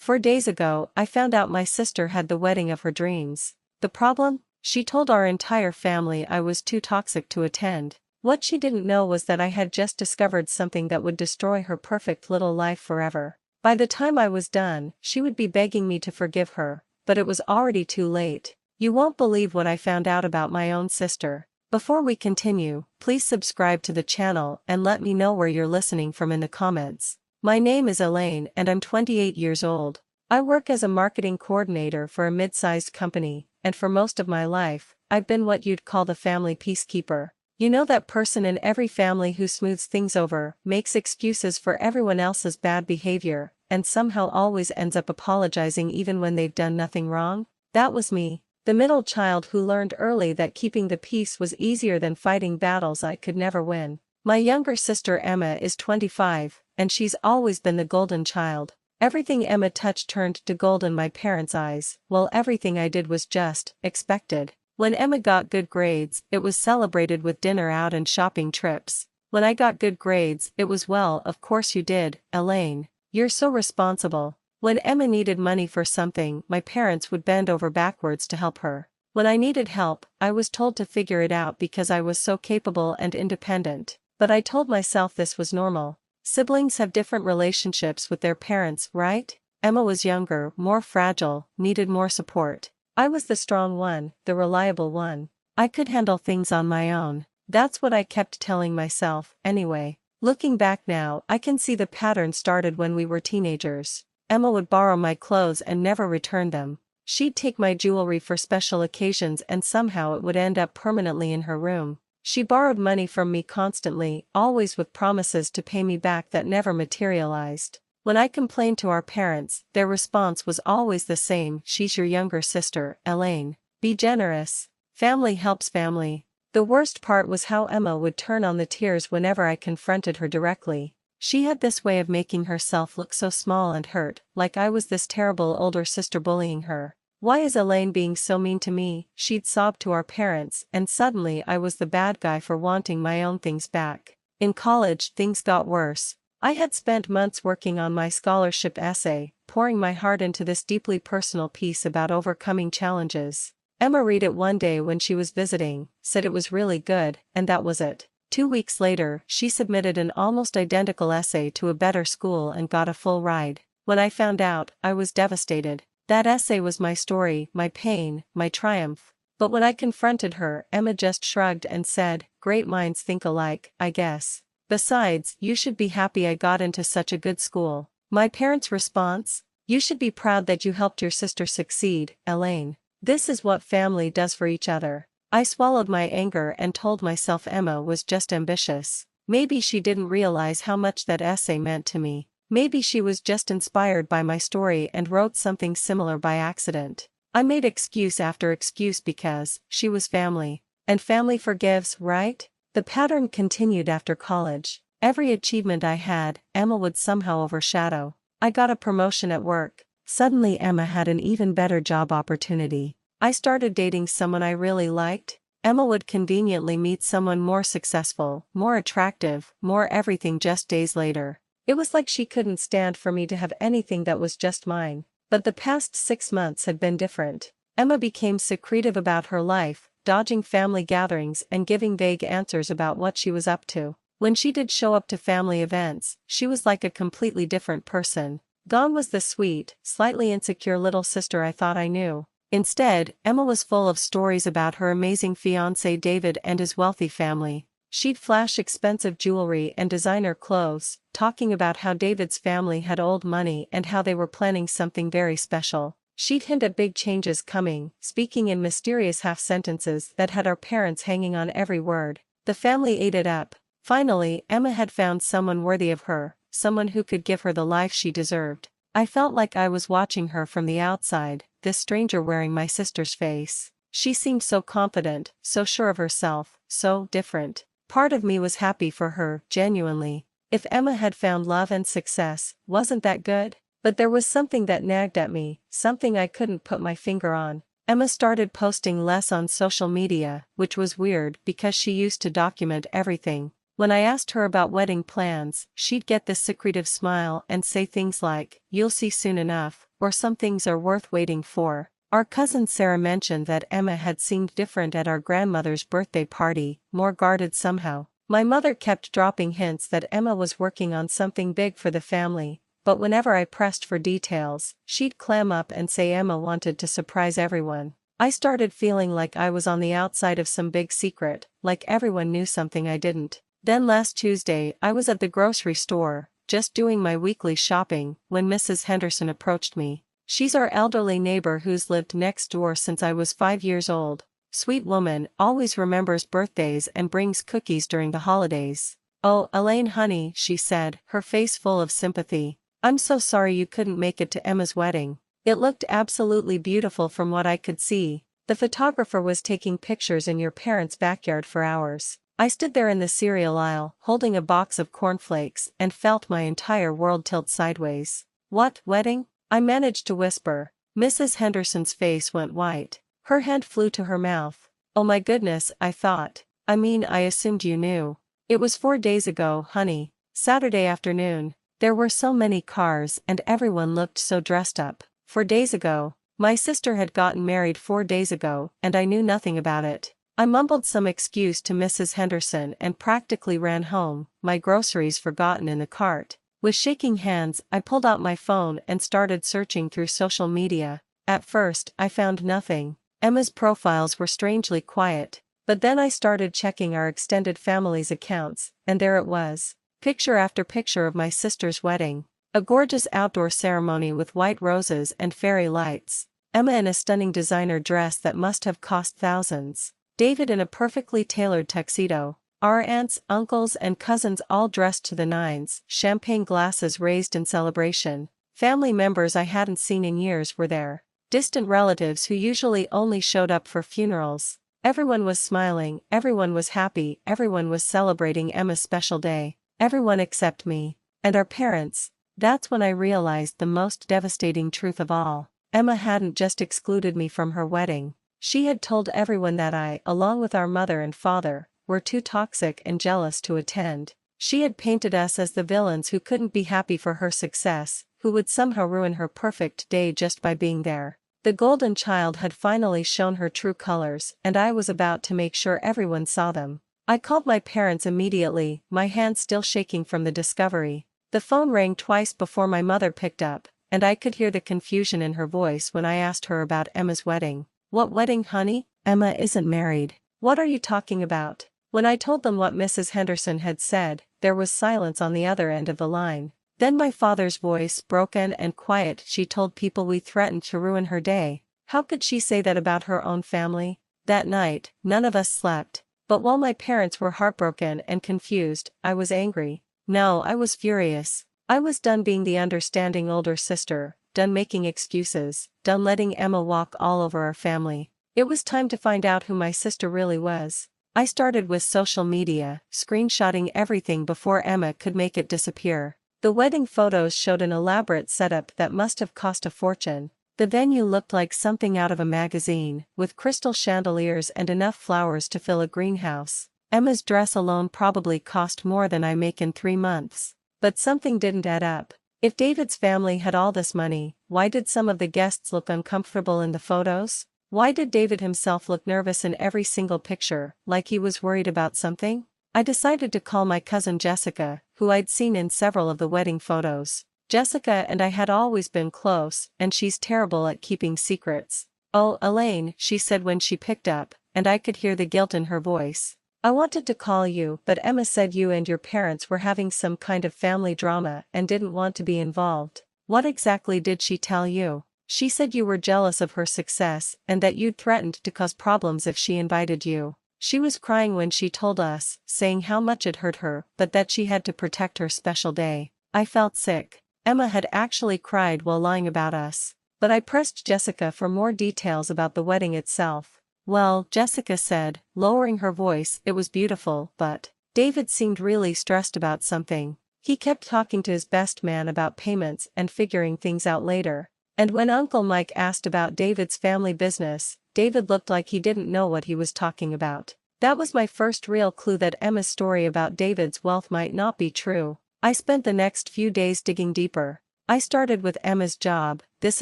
4 days ago, I found out my sister had the wedding of her dreams. The problem? She told our entire family I was too toxic to attend. What she didn't know was that I had just discovered something that would destroy her perfect little life forever. By the time I was done, she would be begging me to forgive her, but it was already too late. You won't believe what I found out about my own sister. Before we continue, please subscribe to the channel and let me know where you're listening from in the comments. My name is Elaine and I'm 28 years old. I work as a marketing coordinator for a mid-sized company, and for most of my life, I've been what you'd call the family peacekeeper. You know, that person in every family who smooths things over, makes excuses for everyone else's bad behavior, and somehow always ends up apologizing even when they've done nothing wrong? That was me. The middle child who learned early that keeping the peace was easier than fighting battles I could never win. My younger sister Emma is 25, and she's always been the golden child. Everything Emma touched turned to gold in my parents' eyes, while everything I did was just expected. When Emma got good grades, it was celebrated with dinner out and shopping trips. When I got good grades, it was, well, of course you did, Elaine. You're so responsible. When Emma needed money for something, my parents would bend over backwards to help her. When I needed help, I was told to figure it out because I was so capable and independent. But I told myself this was normal. Siblings have different relationships with their parents, right? Emma was younger, more fragile, needed more support. I was the strong one, the reliable one. I could handle things on my own. That's what I kept telling myself, anyway. Looking back now, I can see the pattern started when we were teenagers. Emma would borrow my clothes and never return them. She'd take my jewelry for special occasions and somehow it would end up permanently in her room. She borrowed money from me constantly, always with promises to pay me back that never materialized. When I complained to our parents, their response was always the same: she's your younger sister, Elaine. Be generous. Family helps family. The worst part was how Emma would turn on the tears whenever I confronted her directly. She had this way of making herself look so small and hurt, like I was this terrible older sister bullying her. Why is Elaine being so mean to me? She'd sob to our parents, and suddenly I was the bad guy for wanting my own things back. In college, things got worse. I had spent months working on my scholarship essay, pouring my heart into this deeply personal piece about overcoming challenges. Emma read it one day when she was visiting, said it was really good, and that was it. 2 weeks later, she submitted an almost identical essay to a better school and got a full ride. When I found out, I was devastated. That essay was my story, my pain, my triumph. But when I confronted her, Emma just shrugged and said, "Great minds think alike, I guess. Besides, you should be happy I got into such a good school." My parents' response? "You should be proud that you helped your sister succeed, Elaine. This is what family does for each other." I swallowed my anger and told myself Emma was just ambitious. Maybe she didn't realize how much that essay meant to me. Maybe she was just inspired by my story and wrote something similar by accident. I made excuse after excuse because she was family. And family forgives, right? The pattern continued after college. Every achievement I had, Emma would somehow overshadow. I got a promotion at work. Suddenly Emma had an even better job opportunity. I started dating someone I really liked. Emma would conveniently meet someone more successful, more attractive, more everything just days later. It was like she couldn't stand for me to have anything that was just mine. But the past 6 months had been different. Emma became secretive about her life, dodging family gatherings and giving vague answers about what she was up to. When she did show up to family events, she was like a completely different person. Gone was the sweet, slightly insecure little sister I thought I knew. Instead, Emma was full of stories about her amazing fiancé David and his wealthy family. She'd flash expensive jewelry and designer clothes, talking about how David's family had old money and how they were planning something very special. She'd hint at big changes coming, speaking in mysterious half-sentences that had our parents hanging on every word. The family ate it up. Finally, Emma had found someone worthy of her, someone who could give her the life she deserved. I felt like I was watching her from the outside, this stranger wearing my sister's face. She seemed so confident, so sure of herself, so different. Part of me was happy for her, genuinely. If Emma had found love and success, wasn't that good? But there was something that nagged at me, something I couldn't put my finger on. Emma started posting less on social media, which was weird because she used to document everything. When I asked her about wedding plans, she'd get this secretive smile and say things like, "You'll see soon enough," or some things are worth waiting for. Our cousin Sarah mentioned that Emma had seemed different at our grandmother's birthday party, more guarded somehow. My mother kept dropping hints that Emma was working on something big for the family, but whenever I pressed for details, she'd clam up and say Emma wanted to surprise everyone. I started feeling like I was on the outside of some big secret, like everyone knew something I didn't. Then last Tuesday I was at the grocery store, just doing my weekly shopping, when Mrs. Henderson approached me. She's our elderly neighbor who's lived next door since I was 5 years old. Sweet woman, always remembers birthdays and brings cookies during the holidays. "Oh, Elaine honey," she said, her face full of sympathy. "I'm so sorry you couldn't make it to Emma's wedding. It looked absolutely beautiful from what I could see. The photographer was taking pictures in your parents' backyard for hours." I stood there in the cereal aisle, holding a box of cornflakes, and felt my entire world tilt sideways. "What, wedding?" I managed to whisper. Mrs. Henderson's face went white. Her hand flew to her mouth. "Oh my goodness," I thought. "I mean, I assumed you knew." "It was 4 days ago, honey. Saturday afternoon. There were so many cars and everyone looked so dressed up. 4 days ago. My sister had gotten married 4 days ago, and I knew nothing about it." I mumbled some excuse to Mrs. Henderson and practically ran home, my groceries forgotten in the cart. With shaking hands, I pulled out my phone and started searching through social media. At first, I found nothing. Emma's profiles were strangely quiet, but then I started checking our extended family's accounts, and there it was. Picture after picture of my sister's wedding. A gorgeous outdoor ceremony with white roses and fairy lights. Emma in a stunning designer dress that must have cost thousands. David in a perfectly tailored tuxedo. Our aunts, uncles and cousins all dressed to the nines, champagne glasses raised in celebration. Family members I hadn't seen in years were there. Distant relatives who usually only showed up for funerals. Everyone was smiling, everyone was happy, everyone was celebrating Emma's special day. Everyone except me. And our parents. That's when I realized the most devastating truth of all. Emma hadn't just excluded me from her wedding. She had told everyone that I, along with our mother and father, were too toxic and jealous to attend. She had painted us as the villains who couldn't be happy for her success, who would somehow ruin her perfect day just by being there. The golden child had finally shown her true colors, and I was about to make sure everyone saw them. I called my parents immediately, my hands still shaking from the discovery. The phone rang twice before my mother picked up, and I could hear the confusion in her voice when I asked her about Emma's wedding. "What wedding, honey? Emma isn't married. What are you talking about?" When I told them what Mrs. Henderson had said, there was silence on the other end of the line. Then my father's voice, broken and quiet, "She told people we threatened to ruin her day." How could she say that about her own family? That night, none of us slept. But while my parents were heartbroken and confused, I was angry. No, I was furious. I was done being the understanding older sister, done making excuses, done letting Emma walk all over our family. It was time to find out who my sister really was. I started with social media, screenshotting everything before Emma could make it disappear. The wedding photos showed an elaborate setup that must have cost a fortune. The venue looked like something out of a magazine, with crystal chandeliers and enough flowers to fill a greenhouse. Emma's dress alone probably cost more than I make in 3 months. But something didn't add up. If David's family had all this money, why did some of the guests look uncomfortable in the photos? Why did David himself look nervous in every single picture, like he was worried about something? I decided to call my cousin Jessica, who I'd seen in several of the wedding photos. Jessica and I had always been close, and she's terrible at keeping secrets. "Oh, Elaine," she said when she picked up, and I could hear the guilt in her voice. "I wanted to call you, but Emma said you and your parents were having some kind of family drama and didn't want to be involved." "What exactly did she tell you?" "She said you were jealous of her success and that you'd threatened to cause problems if she invited you. She was crying when she told us, saying how much it hurt her, but that she had to protect her special day." I felt sick. Emma had actually cried while lying about us. But I pressed Jessica for more details about the wedding itself. "Well," Jessica said, lowering her voice, "it was beautiful, but David seemed really stressed about something. He kept talking to his best man about payments and figuring things out later. And when Uncle Mike asked about David's family business, David looked like he didn't know what he was talking about." That was my first real clue that Emma's story about David's wealth might not be true. I spent the next few days digging deeper. I started with Emma's job, this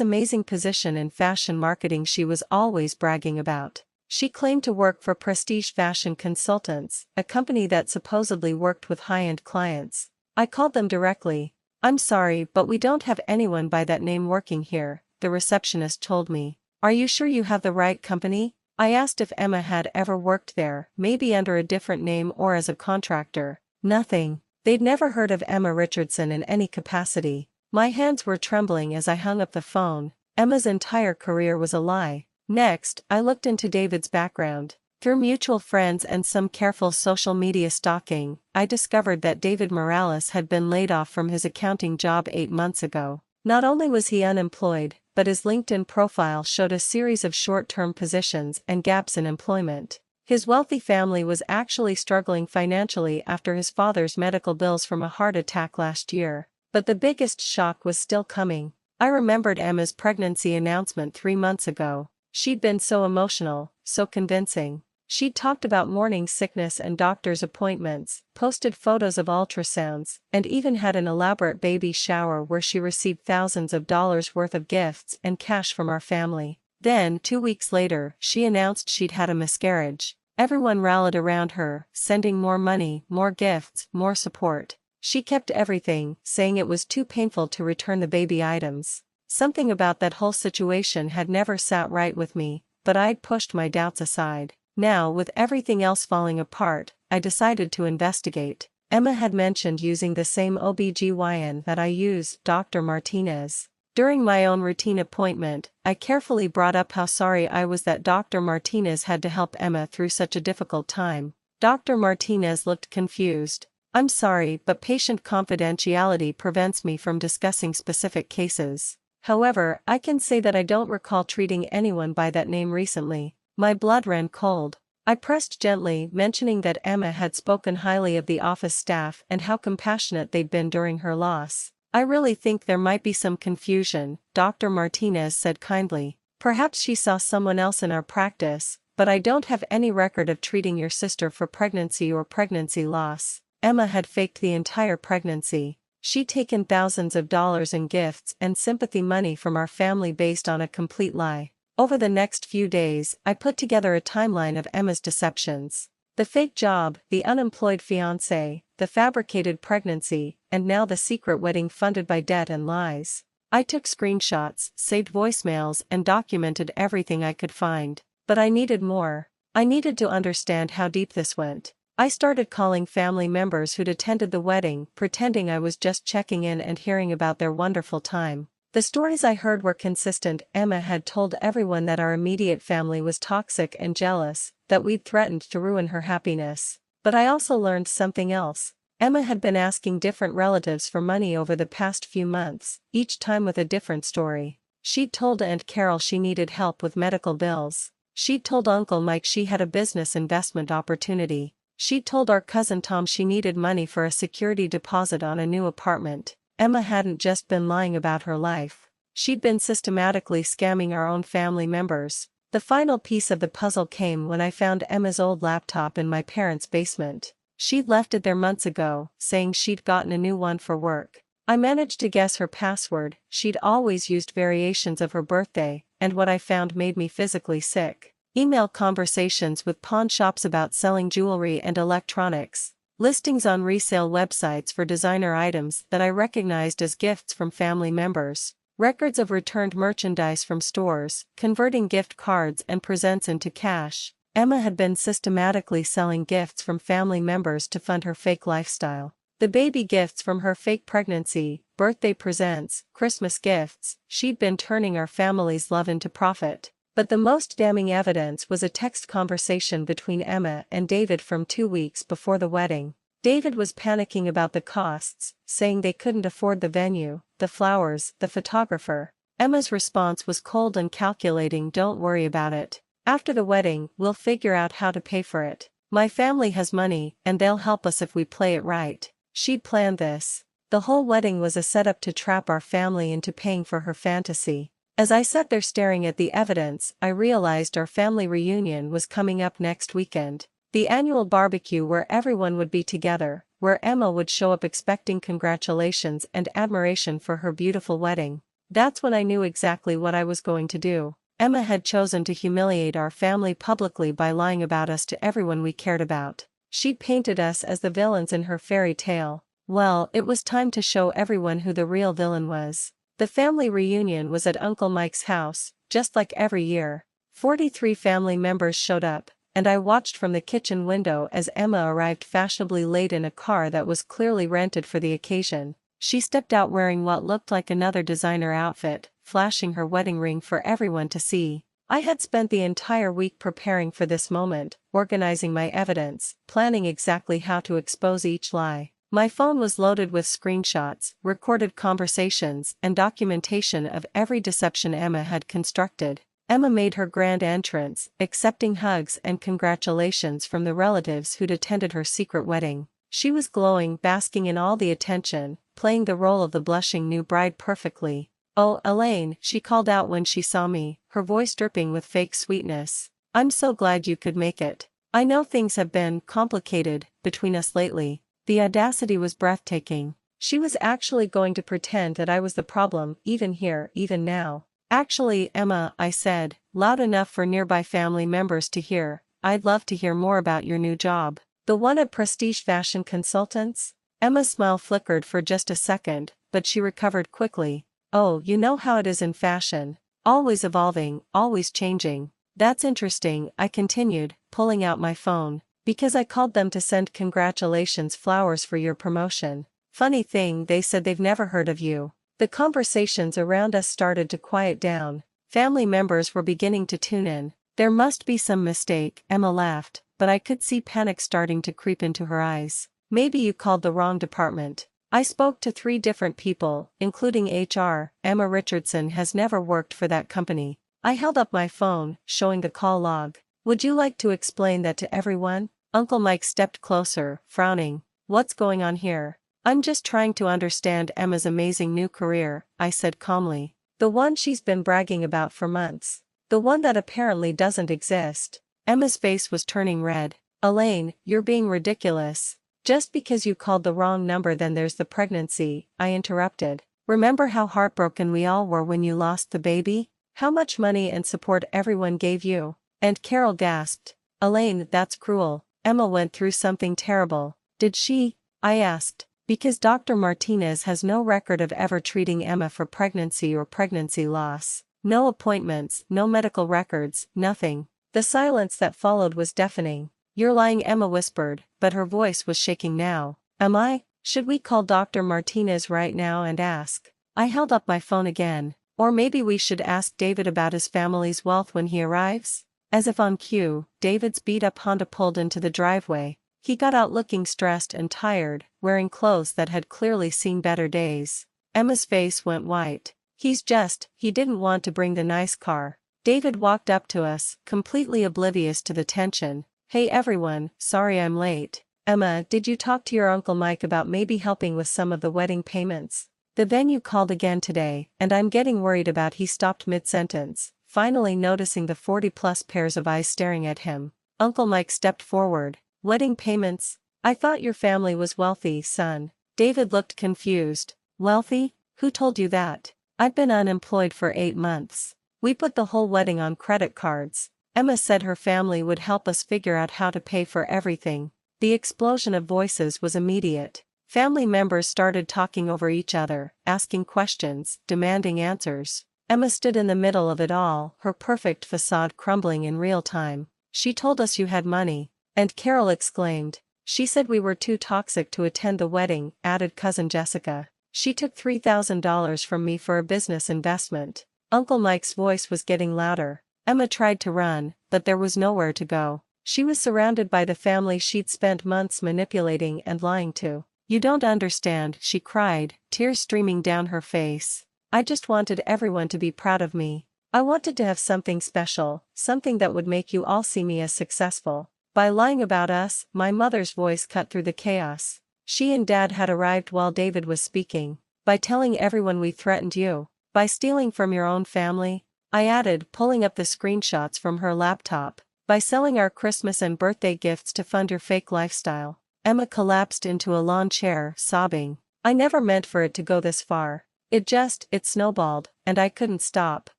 amazing position in fashion marketing she was always bragging about. She claimed to work for Prestige Fashion Consultants, a company that supposedly worked with high-end clients. I called them directly. "I'm sorry, but we don't have anyone by that name working here," the receptionist told me. "Are you sure you have the right company?" I asked if Emma had ever worked there, maybe under a different name or as a contractor. Nothing. They'd never heard of Emma Richardson in any capacity. My hands were trembling as I hung up the phone. Emma's entire career was a lie. Next, I looked into David's background. Through mutual friends and some careful social media stalking, I discovered that David Morales had been laid off from his accounting job 8 months ago. Not only was he unemployed, but his LinkedIn profile showed a series of short-term positions and gaps in employment. His wealthy family was actually struggling financially after his father's medical bills from a heart attack last year. But the biggest shock was still coming. I remembered Emma's pregnancy announcement 3 months ago. She'd been so emotional, so convincing. She'd talked about morning sickness and doctor's appointments, posted photos of ultrasounds, and even had an elaborate baby shower where she received thousands of dollars worth of gifts and cash from our family. Then, 2 weeks later, she announced she'd had a miscarriage. Everyone rallied around her, sending more money, more gifts, more support. She kept everything, saying it was too painful to return the baby items. Something about that whole situation had never sat right with me, but I'd pushed my doubts aside. Now, with everything else falling apart, I decided to investigate. Emma had mentioned using the same OBGYN that I use, Dr. Martinez. During my own routine appointment, I carefully brought up how sorry I was that Dr. Martinez had to help Emma through such a difficult time. Dr. Martinez looked confused. "I'm sorry, but patient confidentiality prevents me from discussing specific cases. However, I can say that I don't recall treating anyone by that name recently." My blood ran cold. I pressed gently, mentioning that Emma had spoken highly of the office staff and how compassionate they'd been during her loss. "I really think there might be some confusion," Dr. Martinez said kindly. "Perhaps she saw someone else in our practice, but I don't have any record of treating your sister for pregnancy or pregnancy loss." Emma had faked the entire pregnancy. She'd taken thousands of dollars in gifts and sympathy money from our family based on a complete lie. Over the next few days, I put together a timeline of Emma's deceptions. The fake job, the unemployed fiancé, the fabricated pregnancy, and now the secret wedding funded by debt and lies. I took screenshots, saved voicemails, and documented everything I could find. But I needed more. I needed to understand how deep this went. I started calling family members who'd attended the wedding, pretending I was just checking in and hearing about their wonderful time. The stories I heard were consistent. Emma had told everyone that our immediate family was toxic and jealous, that we'd threatened to ruin her happiness. But I also learned something else. Emma had been asking different relatives for money over the past few months, each time with a different story. She'd told Aunt Carol she needed help with medical bills. She'd told Uncle Mike she had a business investment opportunity. She'd told our cousin Tom she needed money for a security deposit on a new apartment. Emma hadn't just been lying about her life. She'd been systematically scamming our own family members. The final piece of the puzzle came when I found Emma's old laptop in my parents' basement. She'd left it there months ago, saying she'd gotten a new one for work. I managed to guess her password. She'd always used variations of her birthday, and what I found made me physically sick. Email conversations with pawn shops about selling jewelry and electronics. Listings on resale websites for designer items that I recognized as gifts from family members. Records of returned merchandise from stores, converting gift cards and presents into cash. Emma had been systematically selling gifts from family members to fund her fake lifestyle. The baby gifts from her fake pregnancy, birthday presents, Christmas gifts, she'd been turning our family's love into profit. But the most damning evidence was a text conversation between Emma and David from 2 weeks before the wedding. David was panicking about the costs, saying they couldn't afford the venue, the flowers, the photographer. Emma's response was cold and calculating. "Don't worry about it. After the wedding, we'll figure out how to pay for it. My family has money, and they'll help us if we play it right." She'd planned this. The whole wedding was a setup to trap our family into paying for her fantasy. As I sat there staring at the evidence, I realized our family reunion was coming up next weekend. The annual barbecue where everyone would be together, where Emma would show up expecting congratulations and admiration for her beautiful wedding. That's when I knew exactly what I was going to do. Emma had chosen to humiliate our family publicly by lying about us to everyone we cared about. She'd painted us as the villains in her fairy tale. Well, it was time to show everyone who the real villain was. The family reunion was at Uncle Mike's house, just like every year. 43 family members showed up, and I watched from the kitchen window as Emma arrived fashionably late in a car that was clearly rented for the occasion. She stepped out wearing what looked like another designer outfit, flashing her wedding ring for everyone to see. I had spent the entire week preparing for this moment, organizing my evidence, planning exactly how to expose each lie. My phone was loaded with screenshots, recorded conversations, and documentation of every deception Emma had constructed. Emma made her grand entrance, accepting hugs and congratulations from the relatives who'd attended her secret wedding. She was glowing, basking in all the attention, playing the role of the blushing new bride perfectly. "Oh, Elaine," she called out when she saw me, her voice dripping with fake sweetness. "I'm so glad you could make it. I know things have been complicated between us lately." The audacity was breathtaking. She was actually going to pretend that I was the problem, even here, even now. "Actually, Emma," I said, loud enough for nearby family members to hear, "I'd love to hear more about your new job. The one at Prestige Fashion Consultants?" Emma's smile flickered for just a second, but she recovered quickly. "Oh, you know how it is in fashion. Always evolving, always changing." "That's interesting," I continued, pulling out my phone, "because I called them to send congratulations flowers for your promotion. Funny thing, they said they've never heard of you." The conversations around us started to quiet down. Family members were beginning to tune in. "There must be some mistake," Emma laughed, but I could see panic starting to creep into her eyes. "Maybe you called the wrong department." I spoke to 3 different people, including HR. Emma Richardson has never worked for that company. I held up my phone, showing the call log. "Would you like to explain that to everyone?" Uncle Mike stepped closer, frowning. "What's going on here?" "I'm just trying to understand Emma's amazing new career," I said calmly. "The one she's been bragging about for months. The one that apparently doesn't exist." Emma's face was turning red. "Elaine, you're being ridiculous." "Just because you called the wrong number then there's the pregnancy," I interrupted. "Remember how heartbroken we all were when you lost the baby? How much money and support everyone gave you?" And Carol gasped. "Elaine, that's cruel. Emma went through something terrible." "Did she?" I asked. "Because Dr. Martinez has no record of ever treating Emma for pregnancy or pregnancy loss. No appointments, no medical records, nothing." The silence that followed was deafening. "You're lying," Emma whispered, but her voice was shaking now. "Am I? Should we call Dr. Martinez right now and ask?" I held up my phone again. "Or maybe we should ask David about his family's wealth when he arrives?" As if on cue, David's beat-up Honda pulled into the driveway. He got out looking stressed and tired, wearing clothes that had clearly seen better days. Emma's face went white. He didn't want to bring the nice car." David walked up to us, completely oblivious to the tension. "Hey everyone, sorry I'm late. Emma, did you talk to your Uncle Mike about maybe helping with some of the wedding payments? The venue called again today, and I'm getting worried about." He stopped mid-sentence, finally noticing the 40-plus pairs of eyes staring at him. Uncle Mike stepped forward. "Wedding payments? I thought your family was wealthy, son." David looked confused. "Wealthy? Who told you that? I've been unemployed for 8 months. We put the whole wedding on credit cards. Emma said her family would help us figure out how to pay for everything." The explosion of voices was immediate. Family members started talking over each other, asking questions, demanding answers. Emma stood in the middle of it all, her perfect facade crumbling in real time. "She told us you had money." And Carol exclaimed. "She said we were too toxic to attend the wedding," added cousin Jessica. "She took $3,000 from me for a business investment." Uncle Mike's voice was getting louder. Emma tried to run, but there was nowhere to go. She was surrounded by the family she'd spent months manipulating and lying to. "You don't understand," she cried, tears streaming down her face. "I just wanted everyone to be proud of me. I wanted to have something special, something that would make you all see me as successful. By lying about us," my mother's voice cut through the chaos. "She and Dad had arrived while David was speaking. By telling everyone we threatened you. By stealing from your own family," I added, pulling up the screenshots from her laptop. "By selling our Christmas and birthday gifts to fund your fake lifestyle." Emma collapsed into a lawn chair, sobbing. I never meant for it to go this far. It snowballed, and I couldn't stop.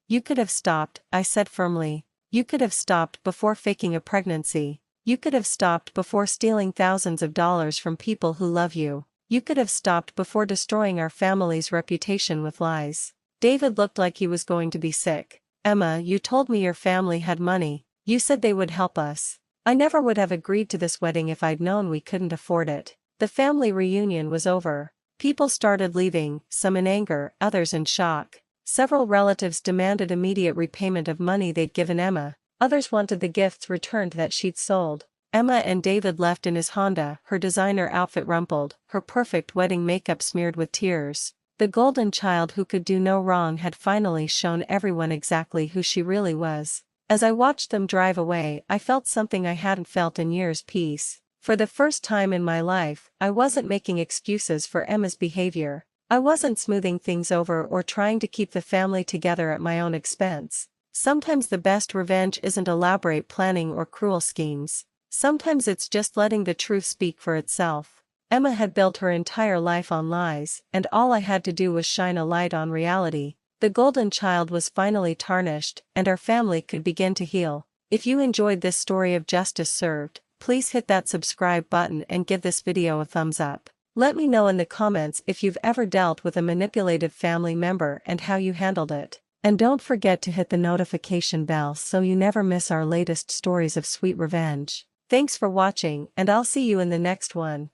You could have stopped, I said firmly. You could have stopped before faking a pregnancy. You could have stopped before stealing thousands of dollars from people who love you. You could have stopped before destroying our family's reputation with lies. David looked like he was going to be sick. Emma, you told me your family had money. You said they would help us. I never would have agreed to this wedding if I'd known we couldn't afford it. The family reunion was over. People started leaving, some in anger, others in shock. Several relatives demanded immediate repayment of money they'd given Emma. Others wanted the gifts returned that she'd sold. Emma and David left in his Honda, her designer outfit rumpled, her perfect wedding makeup smeared with tears. The golden child who could do no wrong had finally shown everyone exactly who she really was. As I watched them drive away, I felt something I hadn't felt in years: peace. For the first time in my life, I wasn't making excuses for Emma's behavior. I wasn't smoothing things over or trying to keep the family together at my own expense. Sometimes the best revenge isn't elaborate planning or cruel schemes. Sometimes it's just letting the truth speak for itself. Emma had built her entire life on lies, and all I had to do was shine a light on reality. The golden child was finally tarnished, and our family could begin to heal. If you enjoyed this story of justice served, please hit that subscribe button and give this video a thumbs up. Let me know in the comments if you've ever dealt with a manipulative family member and how you handled it. And don't forget to hit the notification bell so you never miss our latest stories of sweet revenge. Thanks for watching, and I'll see you in the next one.